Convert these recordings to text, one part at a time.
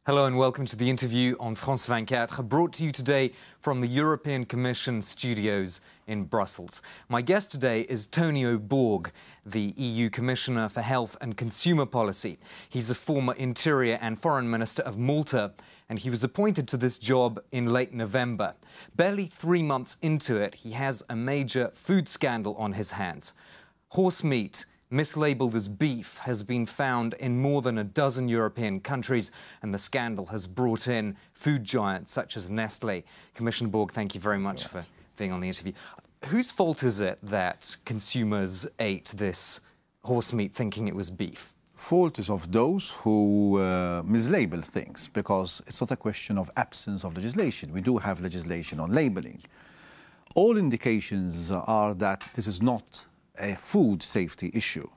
Hello and welcome to the interview on France 24, brought to you today from the European Commission studios in Brussels. My guest today is Tonio Borg, the EU Commissioner for Health and Consumer Policy. He's a former Interior and Foreign Minister of Malta, and he was appointed to this job in late November. Barely 3 months into it, he has a major food scandal on his hands. Horse meat, mislabeled as beef, has been found in more than a dozen European countries, and the scandal has brought in food giants such as Nestle. Commissioner Borg, thank you very much for being on the interview. Whose fault is it that consumers ate this horse meat thinking it was beef? Fault is of those who mislabel things, because it's not a question of absence of legislation. We do have legislation on labeling. All indications are that this is not a food safety issue,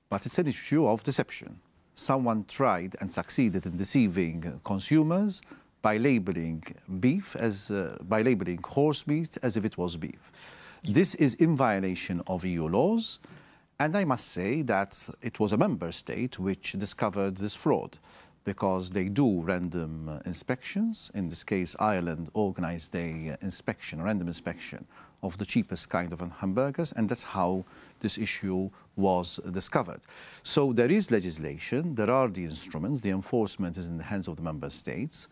but it's an issue of deception. Someone tried and succeeded in deceiving consumers by labeling horse meat as if it was beef. This is in violation of EU laws, and I must say that it was a member state which discovered this fraud, because they do random inspections. In this case, Ireland organized a random inspection of the cheapest kind of hamburgers, and that's how this issue was discovered. So there is legislation, there are the instruments, the enforcement is in the hands of the member states.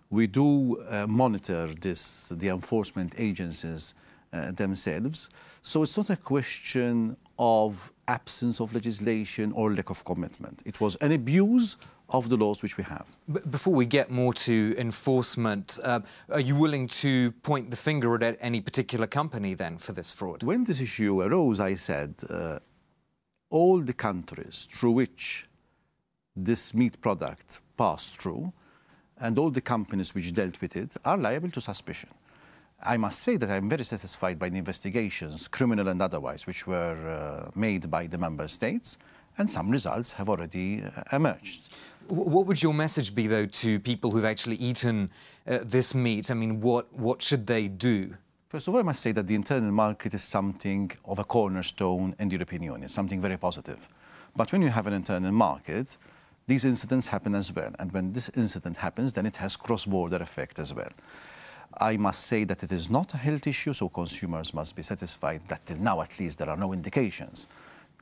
We do monitor the enforcement agencies themselves. So it's not a question of absence of legislation or lack of commitment. It was an abuse of the laws which we have. But before we get more to enforcement, are you willing to point the finger at any particular company then for this fraud? When this issue arose, I said all the countries through which this meat product passed through and all the companies which dealt with it are liable to suspicion. I must say that I'm very satisfied by the investigations, criminal and otherwise, which were made by the member states, and some results have already emerged. What would your message be, though, to people who've actually eaten this meat? I mean, what should they do? First of all, I must say that the internal market is something of a cornerstone in the European Union, something very positive. But when you have an internal market, these incidents happen as well. And when this incident happens, then it has cross-border effect as well. I must say that it is not a health issue, so consumers must be satisfied that till now, at least, there are no indications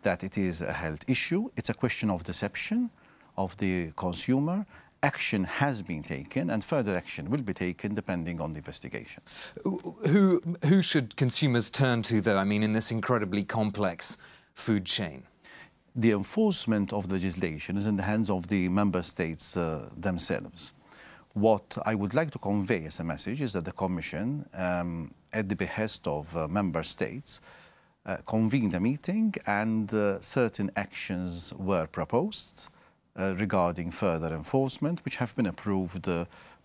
that it is a health issue. It's a question of deception of the consumer. Action has been taken, and further action will be taken depending on the investigations. Who should consumers turn to, though, I mean, in this incredibly complex food chain? The enforcement of the legislation is in the hands of the member states themselves. What I would like to convey as a message is that the Commission, at the behest of member states, convened a meeting, and certain actions were proposed regarding further enforcement, which have been approved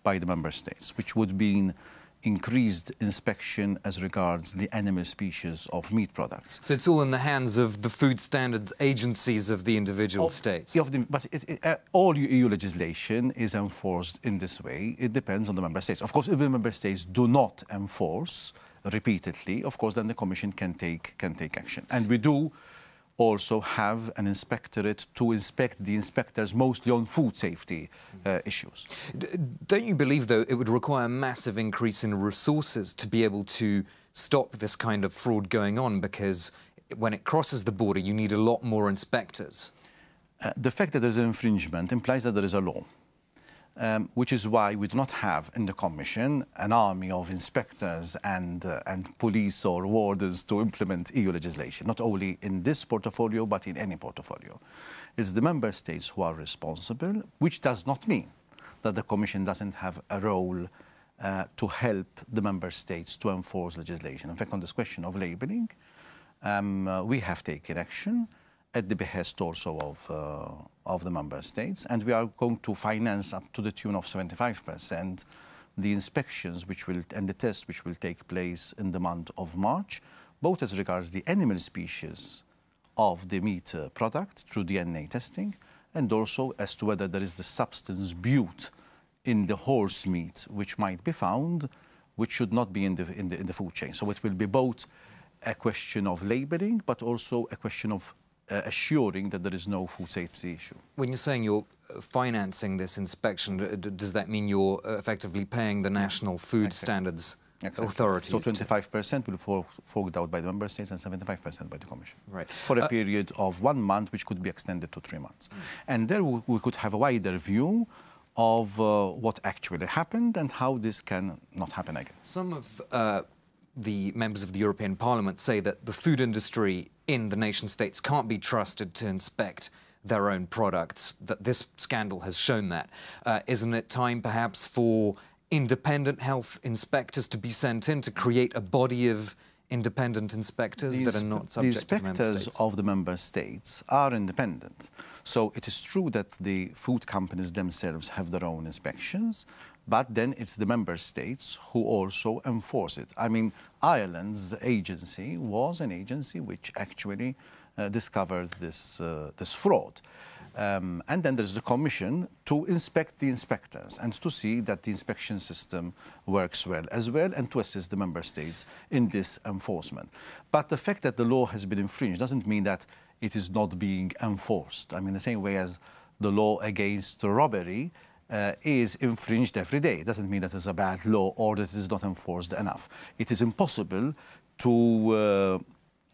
by the member states, which would mean increased inspection as regards the animal species of meat products. So it's all in the hands of the food standards agencies of the individual states? But all EU legislation is enforced in this way. It depends on the member states. Of course, if the member states do not enforce repeatedly, of course, then the Commission can take action. And we do also have an inspectorate to inspect the inspectors mostly on food safety issues. Don't you believe, though, it would require a massive increase in resources to be able to stop this kind of fraud going on? Because when it crosses the border, you need a lot more inspectors. The fact that there's an infringement implies that there is a law. Which is why we do not have in the Commission an army of inspectors and police or wardens to implement EU legislation, not only in this portfolio, but in any portfolio. It's the member states who are responsible, which does not mean that the Commission doesn't have a role to help the member states to enforce legislation. In fact, on this question of labelling, we have taken action at the behest also of the member states, and we are going to finance up to the tune of 75% the inspections and the tests which will take place in the month of March, both as regards the animal species of the meat product through DNA testing, and also as to whether there is the substance bute in the horse meat which might be found, which should not be in the food chain. So it will be both a question of labeling, but also a question of assuring that there is no food safety issue. When you're saying you're financing this inspection? Does that mean you're effectively paying the national food standards authorities? So 25% will be forked out by the member states and 75% by the Commission. Right. For a period of 1 month, which could be extended to 3 months. And there we could have a wider view of what actually happened and how this can not happen again. Some of the members of the European Parliament say that the food industry in the nation states can't be trusted to inspect their own products, that this scandal has shown that. Isn't it time perhaps for independent health inspectors to be sent in to create a body of independent inspectors that are not subject to the member states? The inspectors of the member states are independent. So it is true that the food companies themselves have their own inspections, but then it's the member states who also enforce it. I mean, Ireland's agency was an agency which actually discovered this fraud. And then there's the Commission to inspect the inspectors and to see that the inspection system works well as well and to assist the member states in this enforcement. But the fact that the law has been infringed doesn't mean that it is not being enforced. I mean, the same way as the law against robbery is infringed every day. It doesn't mean that it's a bad law or that it is not enforced enough. It is impossible to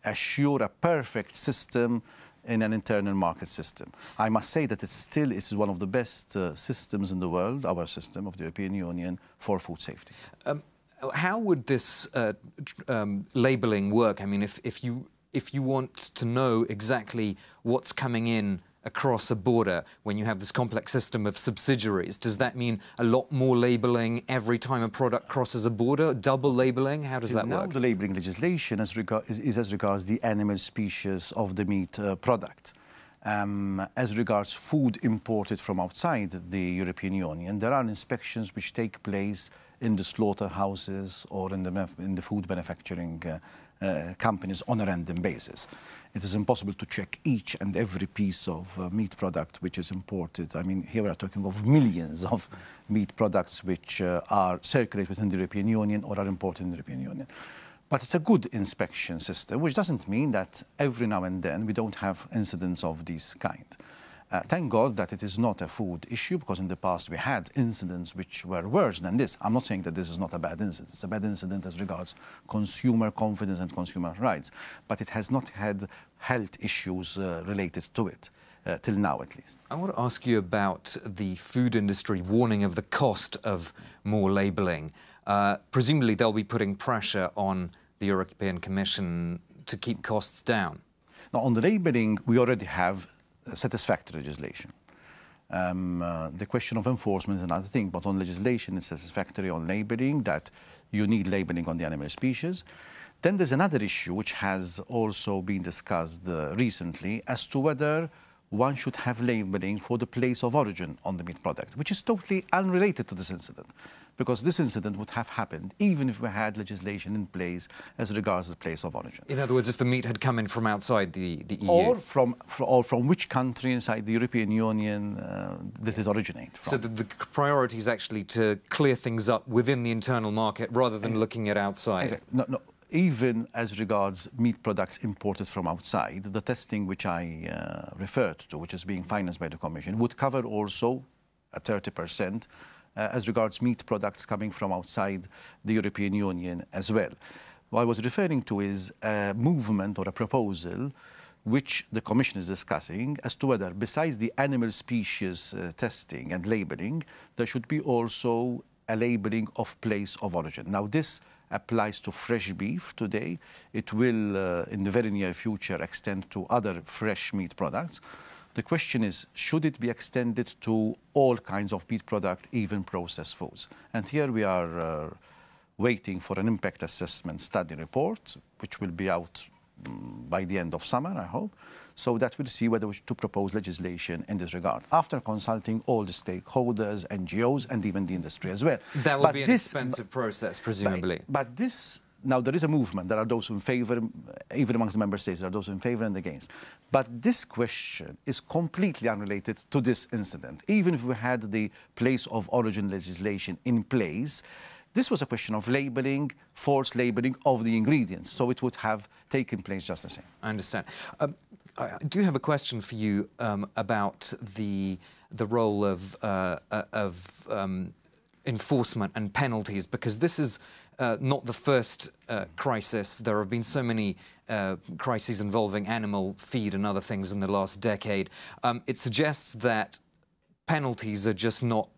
assure a perfect system in an internal market system. I must say that it still is one of the best systems in the world, our system of the European Union, for food safety. How would this labelling work? I mean, if you want to know exactly what's coming in across a border when you have this complex system of subsidiaries, does that mean a lot more labelling every time a product crosses a border? Double labelling? How does that work? Now the labelling legislation is as regards the animal species of the meat product. As regards food imported from outside the European Union, there are inspections which take place in the slaughterhouses or in the food manufacturing companies on a random basis. It is impossible to check each and every piece of meat product which is imported. I mean, here we are talking of millions of meat products which are circulated within the European Union or are imported in the European Union. But it's a good inspection system, which doesn't mean that every now and then we don't have incidents of this kind. Thank God that it is not a food issue, because in the past we had incidents which were worse than this. I'm not saying that this is not a bad incident. It's a bad incident as regards consumer confidence and consumer rights, but it has not had health issues related to it, till now at least. I want to ask you about the food industry warning of the cost of more labelling. Presumably they'll be putting pressure on the European Commission to keep costs down. Now, on the labelling, we already have satisfactory legislation. The question of enforcement is another thing, but on legislation it's satisfactory. On labelling, that you need labelling on the animal species. Then there's another issue which has also been discussed recently as to whether one should have labelling for the place of origin on the meat product, which is totally unrelated to this incident, because this incident would have happened even if we had legislation in place as regards the place of origin. In other words, if the meat had come in from outside the EU? Or from which country inside the European Union did it originate from. So the priority is actually to clear things up within the internal market rather than looking at outside? Exactly. No. Even as regards meat products imported from outside, the testing which I referred to, which is being financed by the Commission, would cover also a 30% as regards meat products coming from outside the European Union as well. What I was referring to is a movement or a proposal which the Commission is discussing as to whether, besides the animal species testing and labelling, there should be also a labelling of place of origin. Now, this applies to fresh beef today. It will, in the very near future, extend to other fresh meat products. The question is, should it be extended to all kinds of meat products, even processed foods? And here we are waiting for an impact assessment study report, which will be out by the end of summer, I hope, so that we'll see whether we should propose legislation in this regard, after consulting all the stakeholders, NGOs, and even the industry as well. That will be an expensive process, presumably. But this, now there is a movement. There are those in favor, even amongst the member states, there are those in favor and against. But this question is completely unrelated to this incident. Even if we had the place of origin legislation in place, this was a question of labelling, false labelling of the ingredients. So it would have taken place just the same. I understand. I do have a question for you about the the role of enforcement and penalties, because this is not the first crisis. There have been so many crises involving animal feed and other things in the last decade. It suggests that penalties are just not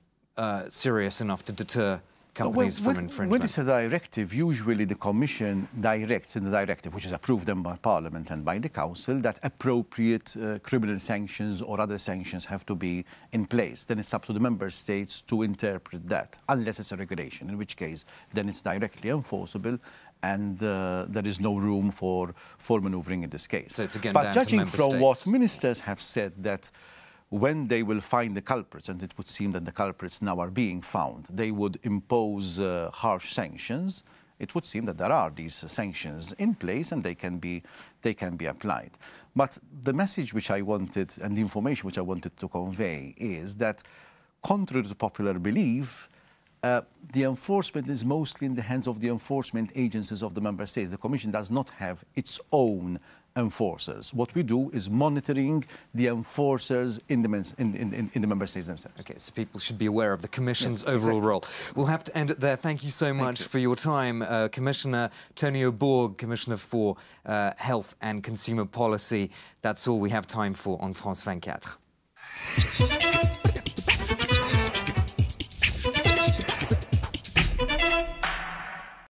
serious enough to deter companies from infringement. When it's a directive, usually the Commission directs in the directive, which is approved then by Parliament and by the Council, that appropriate criminal sanctions or other sanctions have to be in place. Then it's up to the Member States to interpret that, unless it's a regulation, in which case then it's directly enforceable, and there is no room for manoeuvring in this case. So it's again but down judging to Member from States. what ministers have said, that when they will find the culprits, and it would seem that the culprits now are being found, they would impose harsh sanctions. It would seem that there are these sanctions in place and they can be applied. But the message which I wanted, and the information which I wanted to convey, is that contrary to popular belief, the enforcement is mostly in the hands of the enforcement agencies of the Member States. The Commission does not have its own enforcers. What we do is monitoring the enforcers in the Member States themselves. Okay, so people should be aware of the Commission's overall role. We'll have to end it there. Thank you so much for your time. Commissioner Tonio Borg, Commissioner for Health and Consumer Policy. That's all we have time for on France 24.